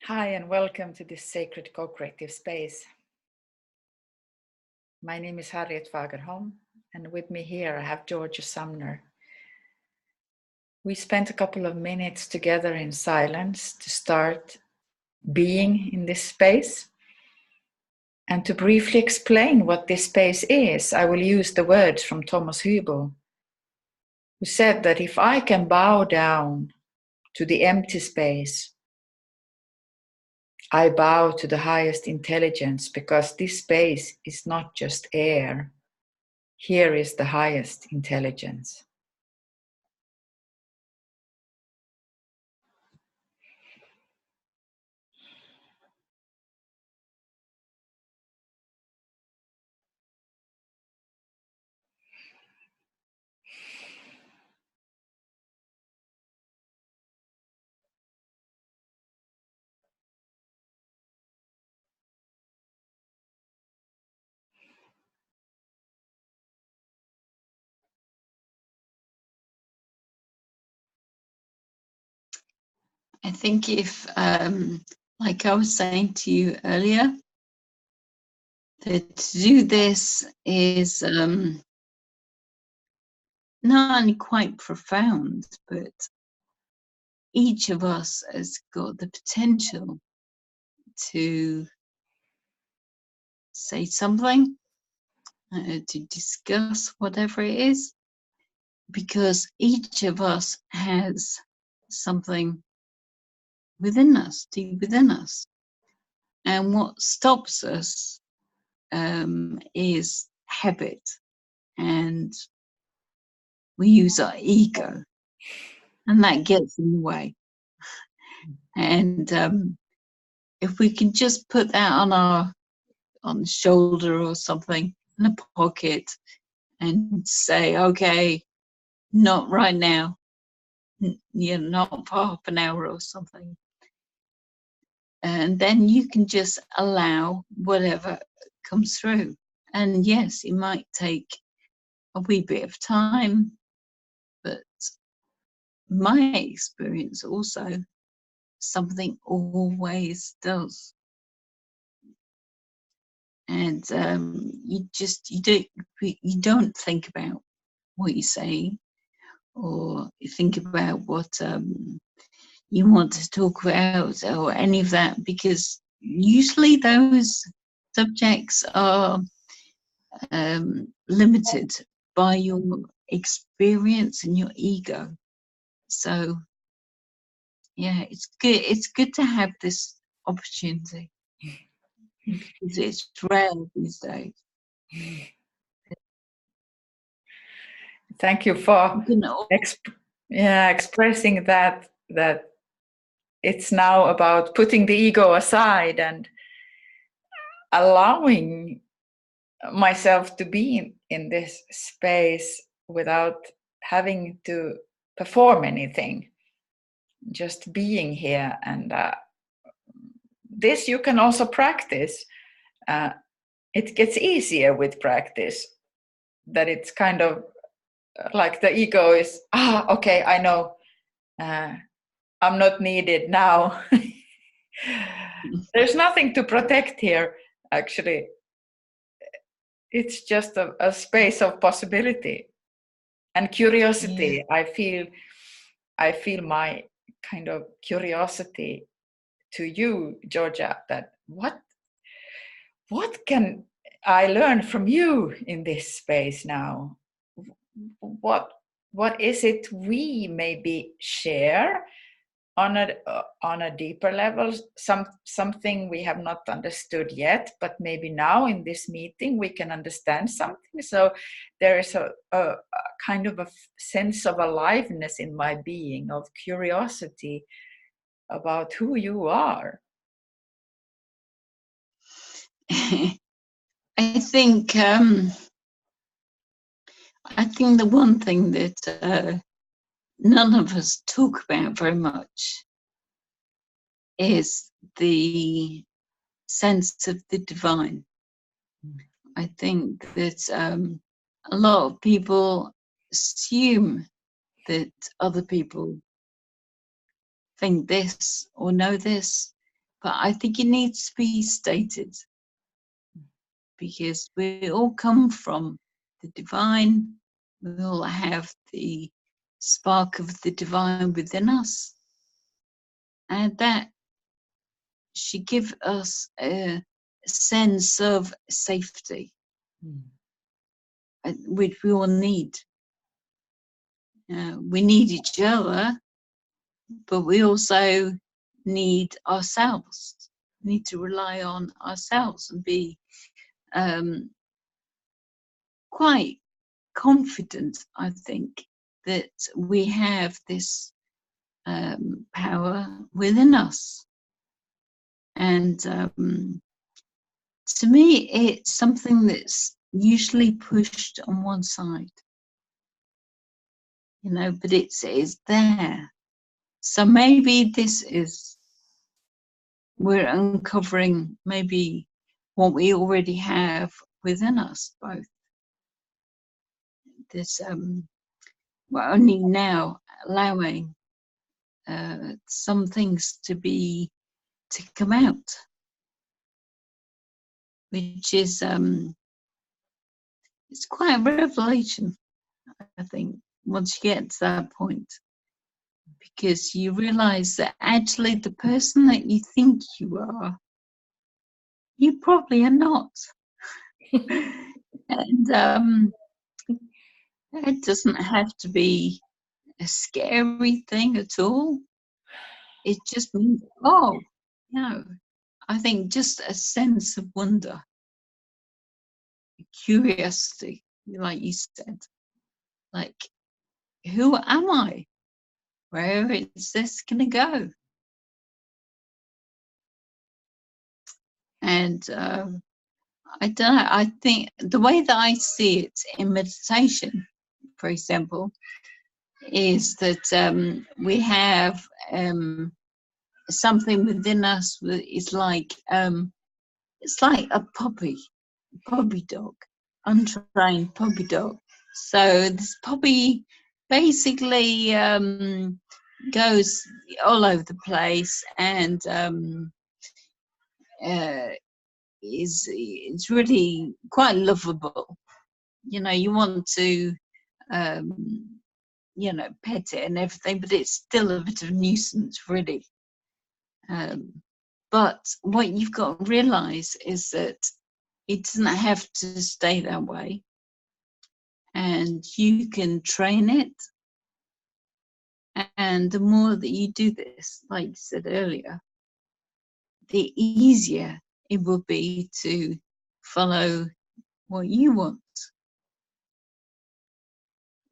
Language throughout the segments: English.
Hi, and welcome to this sacred co-creative space. My name is Harriet Fagerholm, and with me here I have Georgia Sumner. We spent a couple of minutes together in silence to start being in this space. And to briefly explain what this space is, I will use the words from Thomas Hübel, who said that if I can bow down to the empty space, I bow to the highest intelligence, because this space is not just air. Here is the highest intelligence. I think if, like I was saying to you earlier, that to do this is not only quite profound, but each of us has got the potential to say something, to discuss whatever it is, because each of us has something within us, deep within us. And what stops us is habit, and we use our ego, and that gets in the way. And if we can just put that on the shoulder or something, in a pocket, and say, okay, not right now, not for half an hour or something. And then you can just allow whatever comes through. And yes, it might take a wee bit of time, but my experience also, something always does. And you don't think about what you say, or you think about what you want to talk about, or any of that, because usually those subjects are limited by your experience and your ego. So yeah, it's good to have this opportunity, because it's rare these days. Thank you for expressing that it's now about putting the ego aside and allowing myself to be in this space without having to perform anything, just being here. And this you can also practice. It gets easier with practice, that it's kind of like the ego is, okay, I know, I'm not needed now. There's nothing to protect here, actually. It's just a space of possibility and curiosity. Yeah. I feel my kind of curiosity to you, Georgia, that what can I learn from you in this space now? What is it we maybe share on a deeper level, something we have not understood yet, but maybe now in this meeting we can understand something. So there is a kind of a sense of aliveness in my being, of curiosity about who you are. I think the one thing that none of us talk about very much is the sense of the divine. I think that a lot of people assume that other people think this or know this, but I think it needs to be stated, because we all come from the divine. We all have the spark of the divine within us, and that should give us a sense of safety, which we all need. We need each other, but we also need ourselves. We need to rely on ourselves and be quite confident, I think, that we have this power within us. And to me, it's something that's usually pushed on one side, you know, but it's there. So maybe this is, we're uncovering maybe what we already have within us both. This, we're only now allowing some things to come out, which is it's quite a revelation, I think, once you get to that point, because you realize that actually the person that you think you are, you probably are not. And it doesn't have to be a scary thing at all. It just means, oh, no, I think just a sense of wonder, curiosity, like you said, like, who am I? Where is this going to go? And I don't know, I think the way that I see it in meditation, for example, is that we have something within us that is like, it's like a puppy dog, untrained puppy dog. So this puppy basically goes all over the place, and it's really quite lovable. You know, you want to you know, pet it and everything, but it's still a bit of a nuisance, really. But what you've got to realize is that it doesn't have to stay that way, and you can train it. And the more that you do this, like you said earlier, the easier it will be to follow what you want.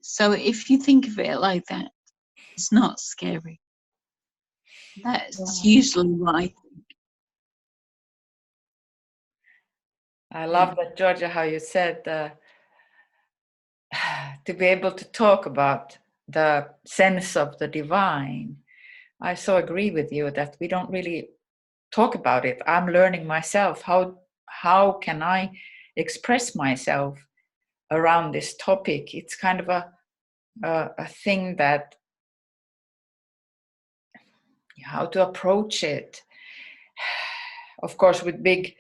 So if you think of it like that, it's not scary. That's usually what I think. I love that, Georgia, how you said to be able to talk about the sense of the divine. I so agree with you that we don't really talk about it. I'm learning myself. How can I express myself around this topic? It's kind of a thing that, how to approach it. Of course, with big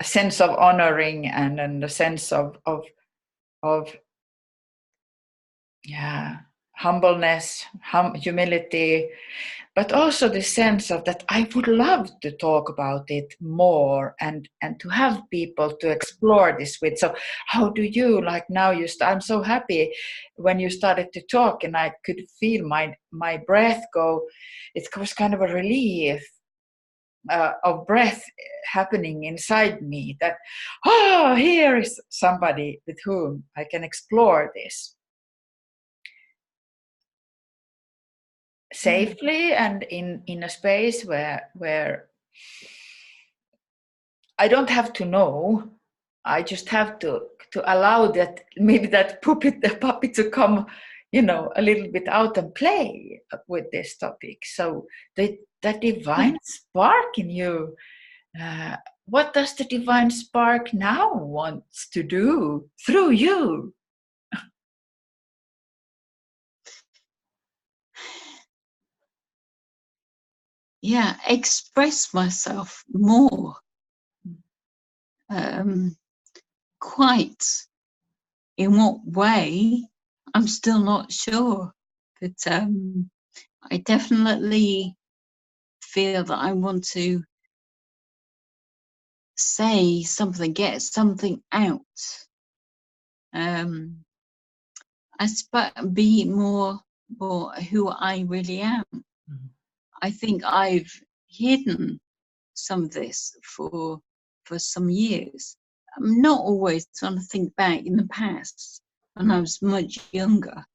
sense of honoring and a sense of yeah, humbleness, humility, but also the sense of that I would love to talk about it more and to have people to explore this with. So how do you, like now I'm so happy when you started to talk and I could feel my breath go. It was kind of a relief of breath happening inside me, that here is somebody with whom I can explore this safely and in a space where I don't have to know. I just have to allow that, maybe that the puppy to come, you know, a little bit out and play with this topic. So that divine spark in you, what does the divine spark now wants to do through you? express myself more. Quite in what way, I'm still not sure. But I definitely feel that I want to say something, get something out. I suppose be more who I really am. Mm-hmm. I think I've hidden some of this for some years. I'm not always trying to think back in the past when I was much younger.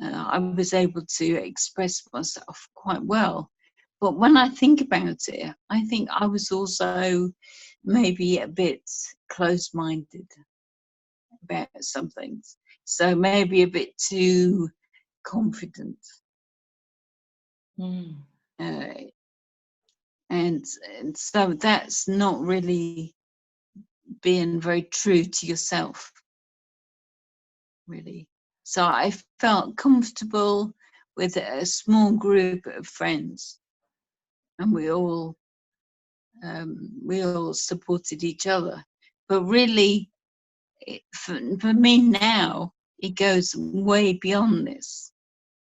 I was able to express myself quite well. But when I think about it, I think I was also maybe a bit close-minded about some things. So maybe a bit too confident. And so that's not really being very true to yourself, really. So I felt comfortable with a small group of friends, and we all supported each other. But really, for me now, it goes way beyond this,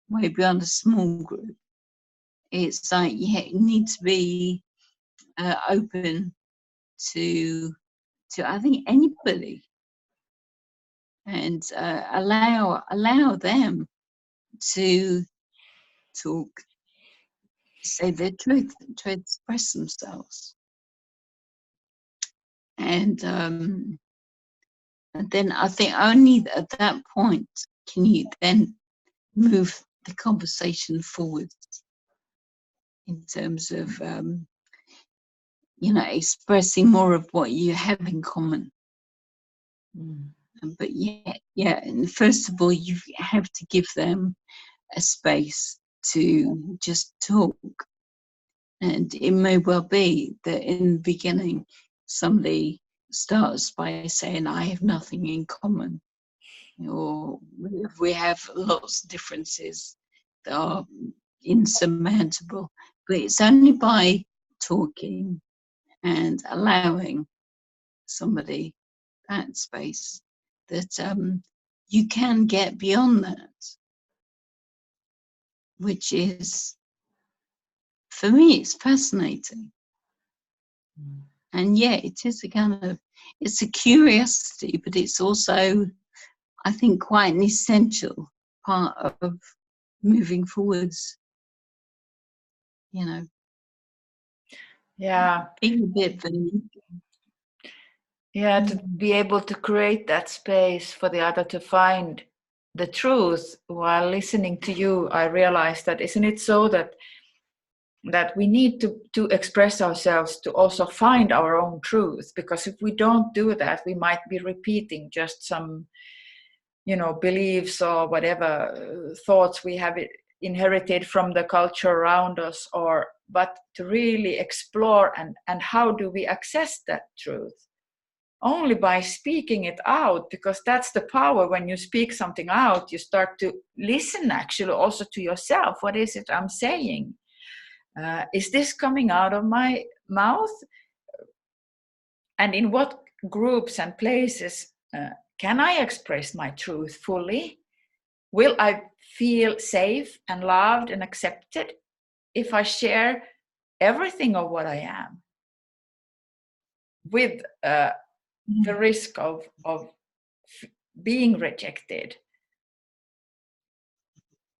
way beyond a small group. It's like you need to be open to I think anybody, and allow them to talk, say their truth, to express themselves, and then I think only at that point can you then move the conversation forward in terms of expressing more of what you have in common. But and first of all, you have to give them a space to just talk. And it may well be that in the beginning, somebody starts by saying, I have nothing in common, or we have lots of differences that are insurmountable. But it's only by talking and allowing somebody that space that you can get beyond that, which is, for me, it's fascinating. And it is it's a curiosity, but it's also, I think, quite an essential part of moving forwards, Yeah. Being a bit vague. Yeah, to be able to create that space for the other to find the truth. While listening to you, I realized that isn't it so that we need to express ourselves to also find our own truth? Because if we don't do that, we might be repeating just some, beliefs or whatever thoughts we have inherited from the culture around us, but to really explore and how do we access that truth? Only by speaking it out, because that's the power. When you speak something out, you start to listen actually also to yourself. What is it I'm saying? Is this coming out of my mouth? And in what groups and places can I express my truth fully? Will I feel safe and loved and accepted if I share everything of what I am, with the risk of being rejected?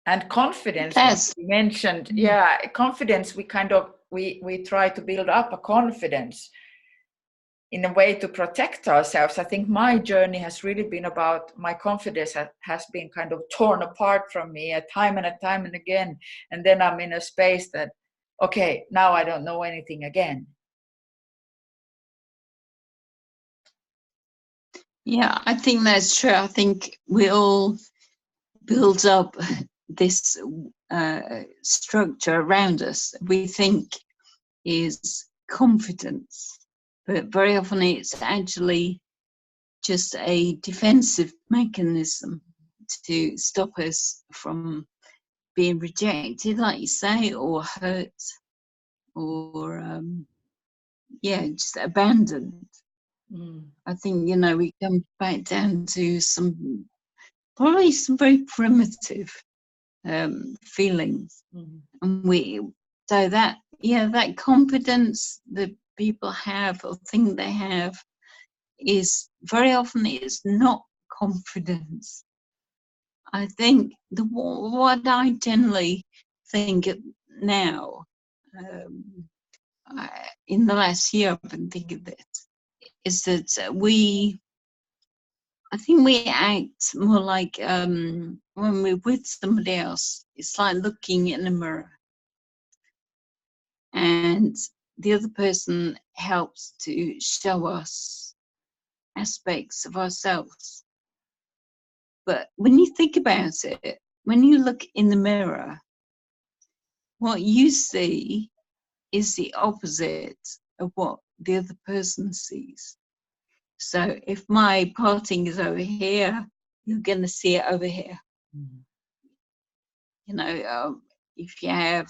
And confidence, as you mentioned, confidence, we try to build up a confidence in a way to protect ourselves. I think my journey has really been about, my confidence has been kind of torn apart from me time and again, and then I'm in a space that, okay, now I don't know anything again. Yeah, I think that's true. I think we all build up this structure around us we think is confidence, but very often it's actually just a defensive mechanism to stop us from being rejected, like you say, or hurt. or yeah, just abandoned. I think, you know, we come back down to probably some very primitive feelings. And so that, yeah, that confidence that people have or think they have is very often is not confidence. I think what I generally think now, in the last year, I've been thinking this, is that I think we act more like when we're with somebody else, it's like looking in a mirror, and the other person helps to show us aspects of ourselves. But when you think about it, when you look in the mirror, what you see is the opposite of what the other person sees. So if my parting is over here, you're going to see it over here. You know, if you have,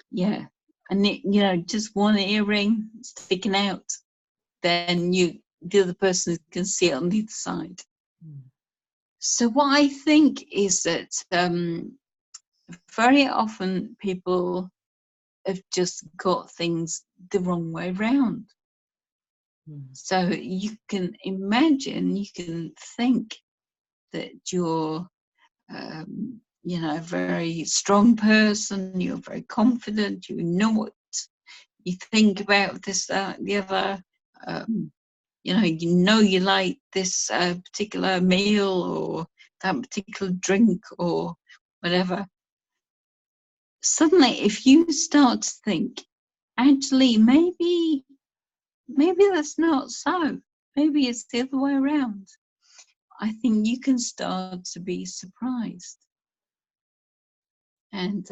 yeah, and you know, just one earring sticking out, then the other person can see it on the other side. So what I think is that very often people have just got things the wrong way round. So you can imagine, you can think that you're, you know, a very strong person, you're very confident, you know what you think about this, the other, you know you like this particular meal or that particular drink or whatever. Suddenly, if you start to think, actually, maybe that's not so. Maybe it's the other way around. I think you can start to be surprised. And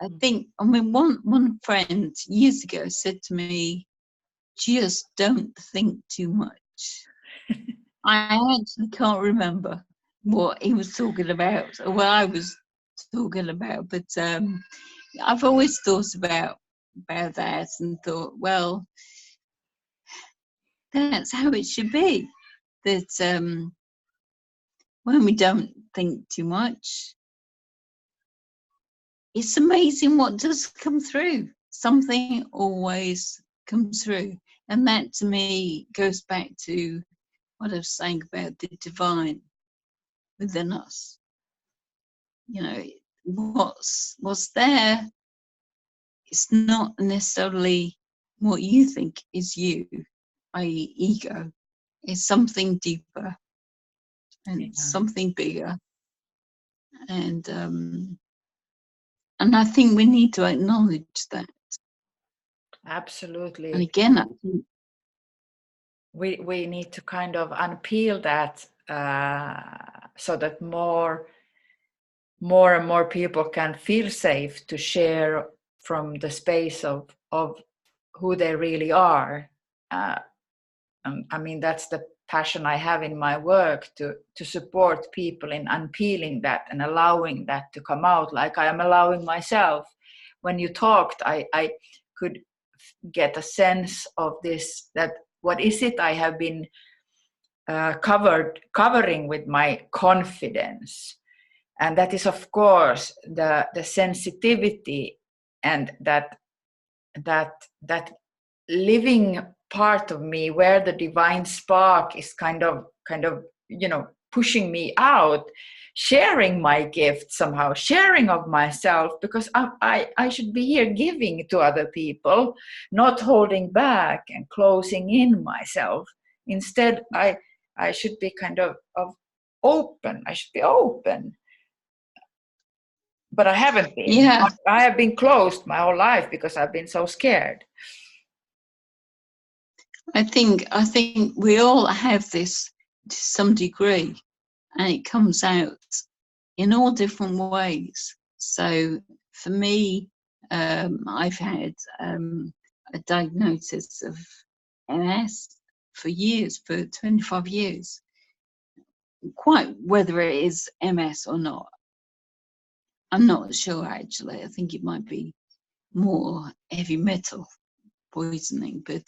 I think, I mean, one friend years ago said to me, just don't think too much. I actually can't remember what he was talking about or what I was talking about, but I've always thought about that and thought, well, that's how it should be. That when we don't think too much, it's amazing what does come through. Something always comes through. And that to me goes back to what I was saying about the divine within us. You know, what's there is not necessarily what you think is you, i.e. ego. It's something deeper and something bigger. And I think we need to acknowledge that. Absolutely. And again, I think we need to kind of unpeel that so that more and more people can feel safe to share from the space of who they really are. I mean, that's the passion I have in my work, to support people in unpeeling that and allowing that to come out, like I am allowing myself. When you talked, I could get a sense of this, that what is it I have been covering with my confidence. And that is, of course, the sensitivity and that living part of me where the divine spark is kind of you know, pushing me out, sharing my gift somehow, sharing of myself, because I should be here giving to other people, not holding back and closing in myself. Instead, I should be kind of open. I should be open. But I haven't been. Yeah, I have been closed my whole life because I've been so scared. I think we all have this to some degree, and it comes out in all different ways. So for me, I've had a diagnosis of MS for years, for 25 years. Quite whether it is MS or not, I'm not sure actually. I think it might be more heavy metal poisoning, but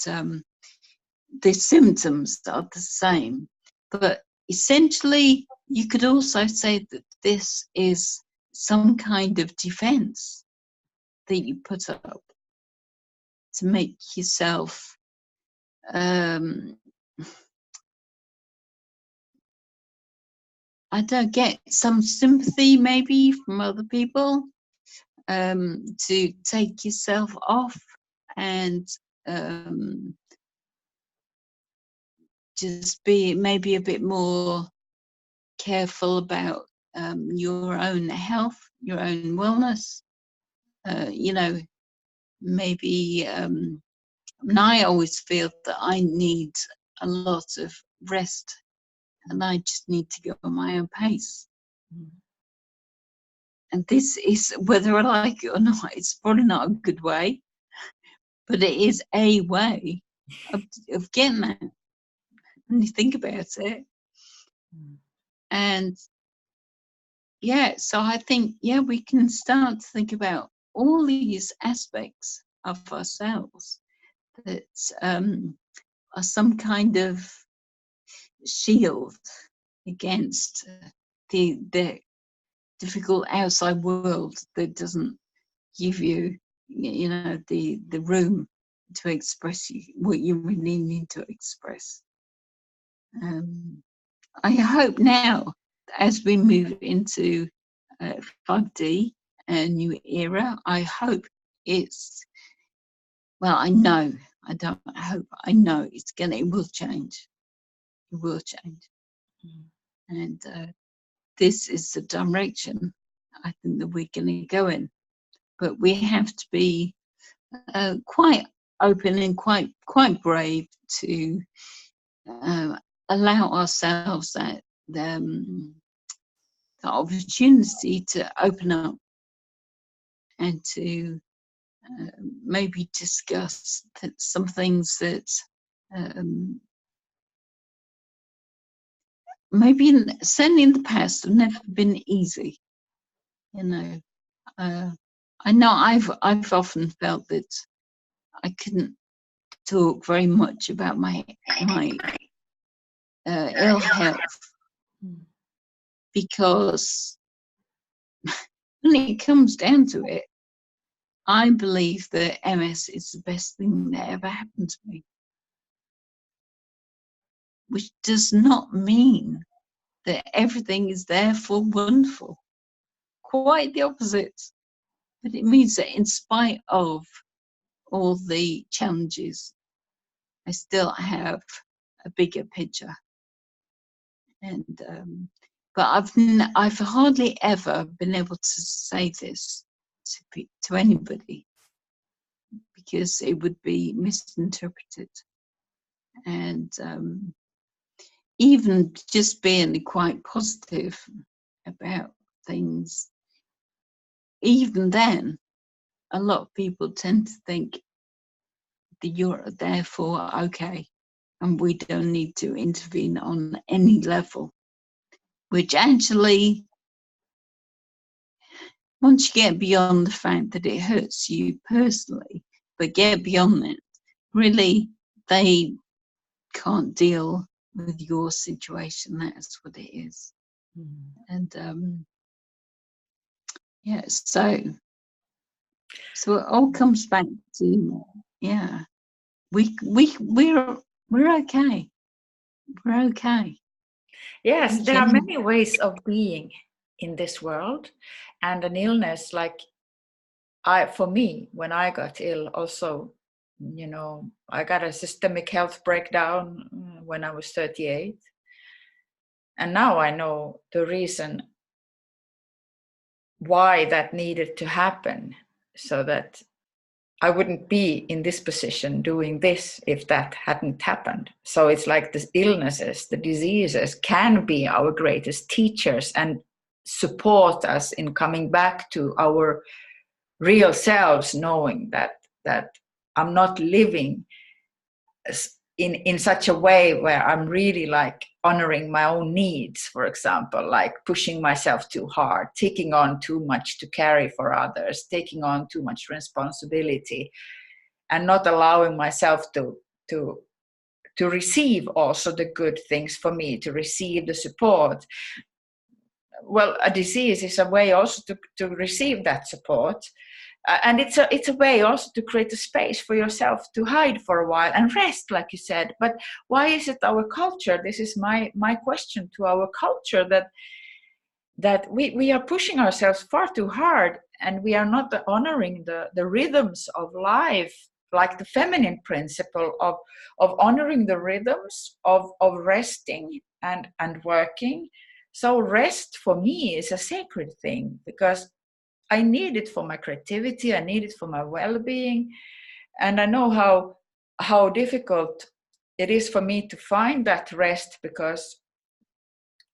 the symptoms are the same. But essentially, you could also say that this is some kind of defense that you put up to make yourself I don't get some sympathy maybe from other people, to take yourself off and just be maybe a bit more careful about your own health, your own wellness. You know, maybe and I always feel that I need a lot of rest, and I just need to go at my own pace. And this is, whether I like it or not, it's probably not a good way, but it is a way of getting that when you think about it. And yeah, so I think, yeah, we can start to think about all these aspects of ourselves that are some kind of shield against the difficult outside world that doesn't give you, you know, the room to express what you really need to express. I hope now, as we move into 5D, a new era, I hope it's, well, I know, I don't hope, I know it will change. It will change. And this is the direction I think that we're going to go in. But we have to be quite open and quite brave to allow ourselves that the opportunity to open up and to maybe discuss some things that maybe certainly in the past have never been easy. You know, I know I've often felt that I couldn't talk very much about my ill health, because when it comes down to it, I believe that MS is the best thing that ever happened to me, which does not mean that everything is therefore wonderful. Quite the opposite. But it means that in spite of all the challenges, I still have a bigger picture. And but I've hardly ever been able to say this to anybody, because it would be misinterpreted. And even just being quite positive about things, even then, a lot of people tend to think that you're therefore okay, and we don't need to intervene on any level, which actually, once you get beyond the fact that it hurts you personally, but get beyond that, really, they can't deal with your situation. That's what it is. And yeah, so it all comes back to, yeah, we're okay. We're okay. Yes, there are many ways of being in this world, and an illness like for me, when I got ill, also, you know, I got a systemic health breakdown when I was 38. And now I know the reason why that needed to happen, so that I wouldn't be in this position doing this if that hadn't happened. So it's like the illnesses, the diseases can be our greatest teachers and support us in coming back to our real selves, knowing that I'm not living in such a way where I'm really like honoring my own needs, for example, like pushing myself too hard, taking on too much to carry for others, taking on too much responsibility, and not allowing myself to to receive also the good things for me, to receive the support. Well, a disease is a way also to receive that support. And it's a way also to create a space for yourself to hide for a while and rest, like you said. But why is it our culture? This is my question to our culture, that we are pushing ourselves far too hard, and we are not honoring the rhythms of life, like the feminine principle of honoring the rhythms of resting and working. So rest for me is a sacred thing, because I need it for my creativity, I need it for my well-being. And I know how difficult it is for me to find that rest, because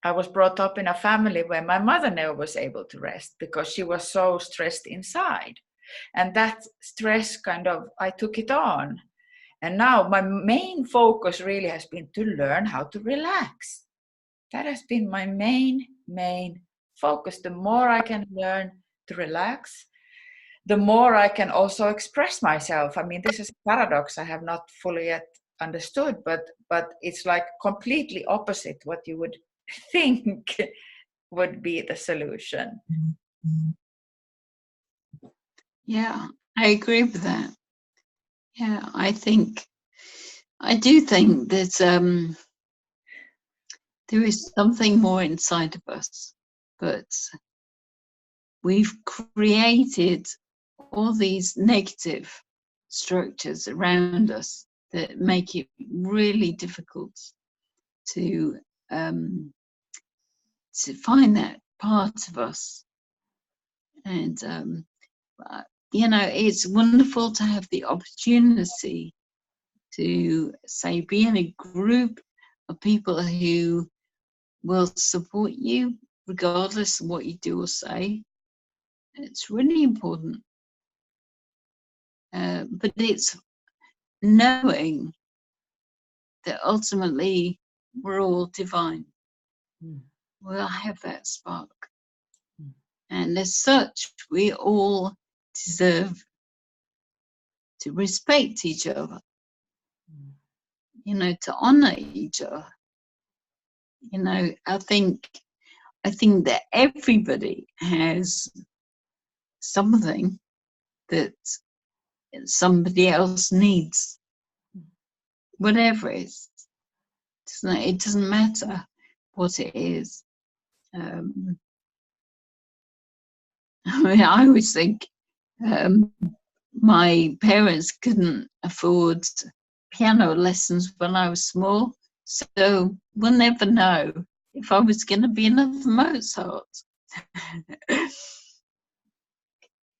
I was brought up in a family where my mother never was able to rest because she was so stressed inside. And that stress kind of, I took it on. And now my main focus really has been to learn how to relax. That has been my main focus. The more I can learn to relax, the more I can also express myself. I mean, this is a paradox I have not fully yet understood, but it's like completely opposite what you would think would be the solution. Yeah, I agree with that. Yeah, I do think that there is something more inside of us, but we've created all these negative structures around us that make it really difficult to find that part of us. And you know, it's wonderful to have the opportunity to, say, be in a group of people who will support you regardless of what you do or say. It's really important. But it's knowing that ultimately we're all divine. We'll have that spark. And as such, we all deserve to respect each other, you know, to honor each other. You know, I think that everybody has something that somebody else needs, whatever it is. It doesn't matter what it is. I mean, I always think my parents couldn't afford piano lessons when I was small, so we'll never know if I was going to be another Mozart.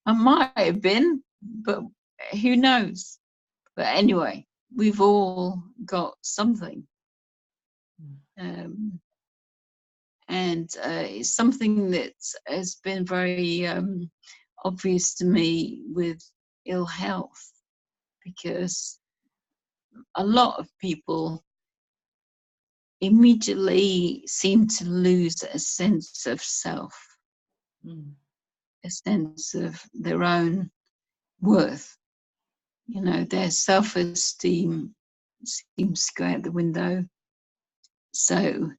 I might have been, but who knows? But anyway, we've all got something. And it's something that has been very obvious to me with ill health, because a lot of people immediately seem to lose a sense of self, a sense of their own worth. You know, their self-esteem seems to go out the window. So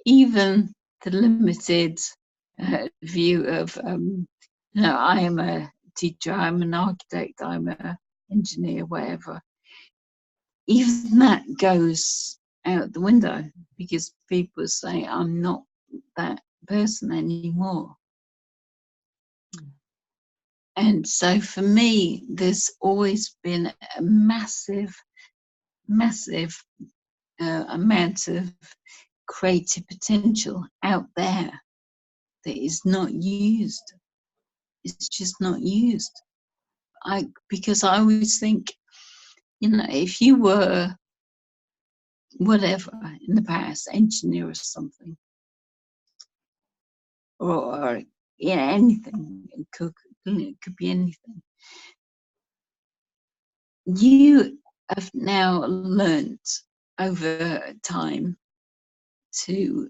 even the limited view of, you know, I am a teacher, I'm an architect, I'm an engineer, whatever, even that goes out the window, because people say I'm not that person anymore. And so for me, there's always been a massive amount of creative potential out there that is not used. It's just not used. Because I always think, you know, if you were whatever in the past, engineer or something, or yeah, anything, it could be anything. You have now learnt over time to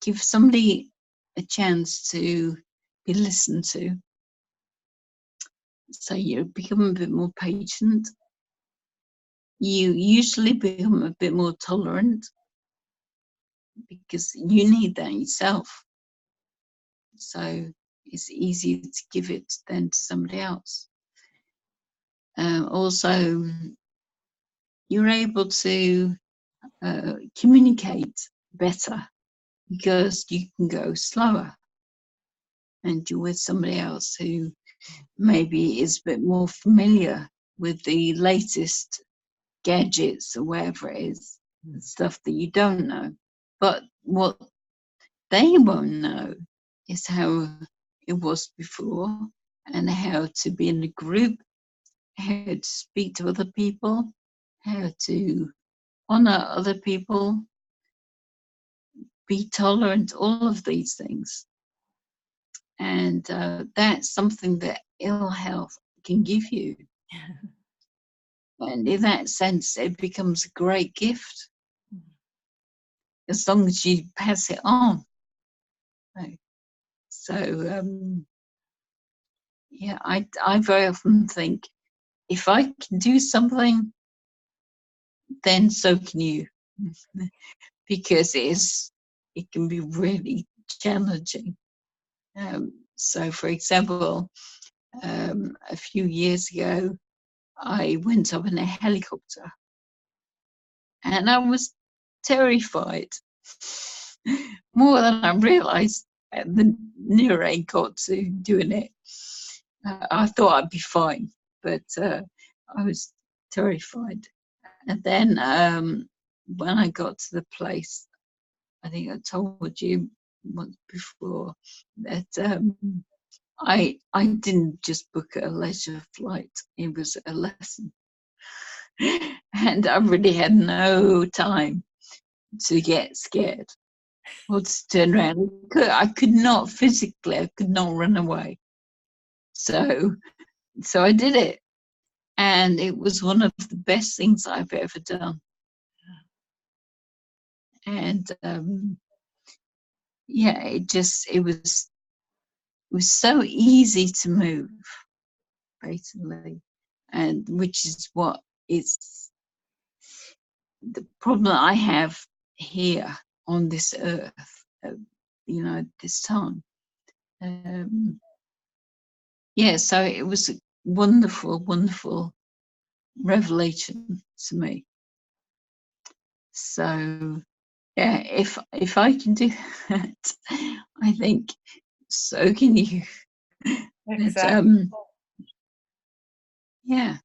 give somebody a chance to be listened to. So you become a bit more patient. You usually become a bit more tolerant because you need that yourself. So it's easier to give it than to somebody else. Also, you're able to communicate better because you can go slower, and you're with somebody else who maybe is a bit more familiar with the latest gadgets or whatever it is, stuff that you don't know. But what they won't know is how it was before, and how to be in a group, how to speak to other people, how to honor other people, be tolerant, all of these things. And that's something that ill health can give you. And in that sense, it becomes a great gift as long as you pass it on. So, yeah, I very often think, if I can do something, then so can you. Because it can be really challenging. So, for example, a few years ago, I went up in a helicopter, and I was terrified, more than I realised. The nearer I got to doing it, I thought I'd be fine, but I was terrified. And then when I got to the place, I think I told you once before that I didn't just book a leisure flight, it was a lesson. And I really had no time to get scared or to turn around. I could not physically, I could not run away. So I did it. And it was one of the best things I've ever done. And yeah, it was so easy to move, basically, and which is what is the problem I have here on this earth, this time. Yeah, so it was a wonderful, wonderful revelation to me. So yeah, if I can do that, I think so can you. Exactly. Yeah,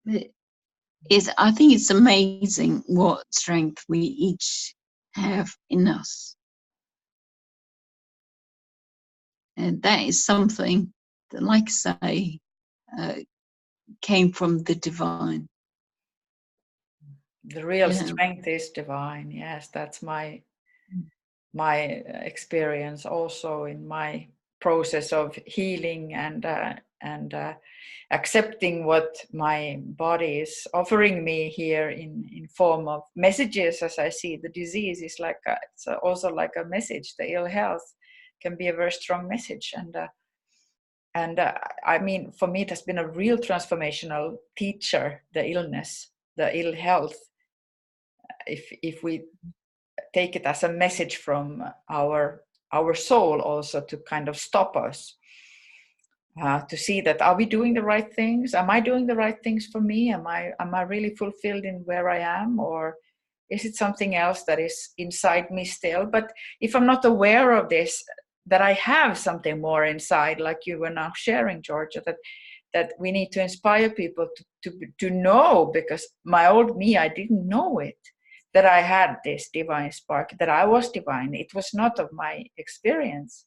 I think it's amazing what strength we each have in us. And that is something that, like I say, came from the divine. The real strength is divine. Yes, that's my experience also in my process of healing and accepting what my body is offering me here in form of messages. As I see, the disease is like it's also like a message. The ill health can be a very strong message, and I mean, for me, it has been a real transformational teacher. The illness, the ill health. If we take it as a message from our soul, also to kind of stop us. To see that, are we doing the right things? Am I doing the right things for me? Am I really fulfilled in where I am, or is it something else that is inside me still? But if I'm not aware of this, that I have something more inside, like you were now sharing, Georgia, that we need to inspire people to know, because my old me, I didn't know it, that I had this divine spark, that I was divine. It was not of my experience.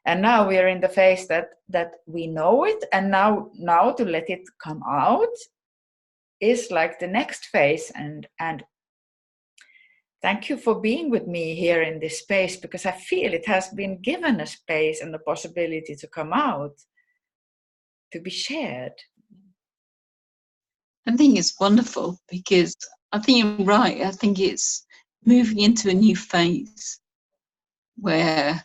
And now we are in the phase that we know it, and now to let it come out is like the next phase. And thank you for being with me here in this space, because I feel it has been given a space and the possibility to come out, to be shared. I think it's wonderful, because I think you're right. I think it's moving into a new phase where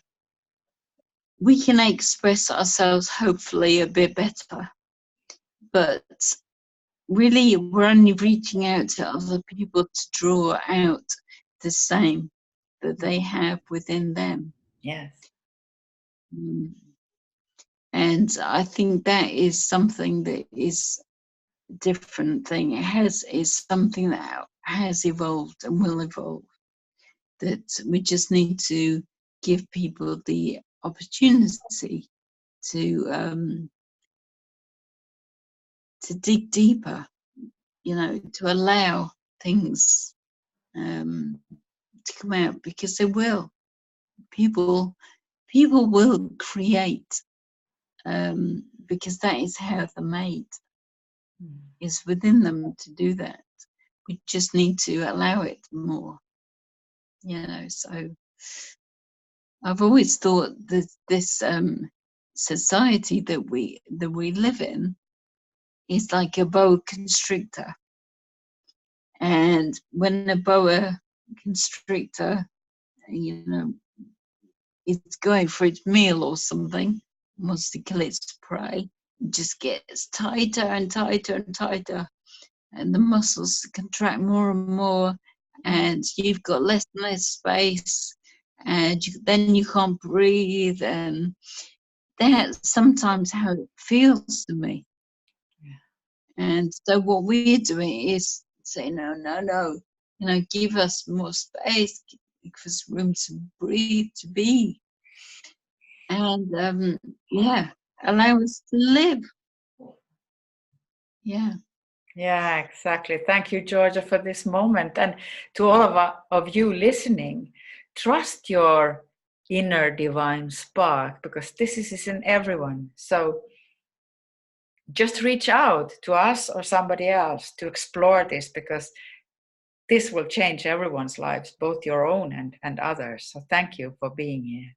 we can express ourselves hopefully a bit better, but really we're only reaching out to other people to draw out the same that they have within them. Yes. And I think that is something that is a different thing. Is something that has evolved and will evolve, that we just need to give people the opportunity to dig deeper, to allow things to come out, because they will. People will create, because that is how they're made. It's within them to do that. We just need to allow it more. So I've always thought that this society that we live in is like a boa constrictor. And when a boa constrictor, it's going for its meal or something, wants to kill its prey, it just gets tighter and tighter and tighter, and the muscles contract more and more, and you've got less and less space, and then you can't breathe, and that's sometimes how it feels to me. And so what we're doing is say, no, give us more space, give us room to breathe, to be, and allow us to live. Yeah, exactly. Thank you, Georgia, for this moment. And to all of you listening, trust your inner divine spark, because this is in everyone. So just reach out to us or somebody else to explore this, because this will change everyone's lives, both your own and others. So thank you for being here.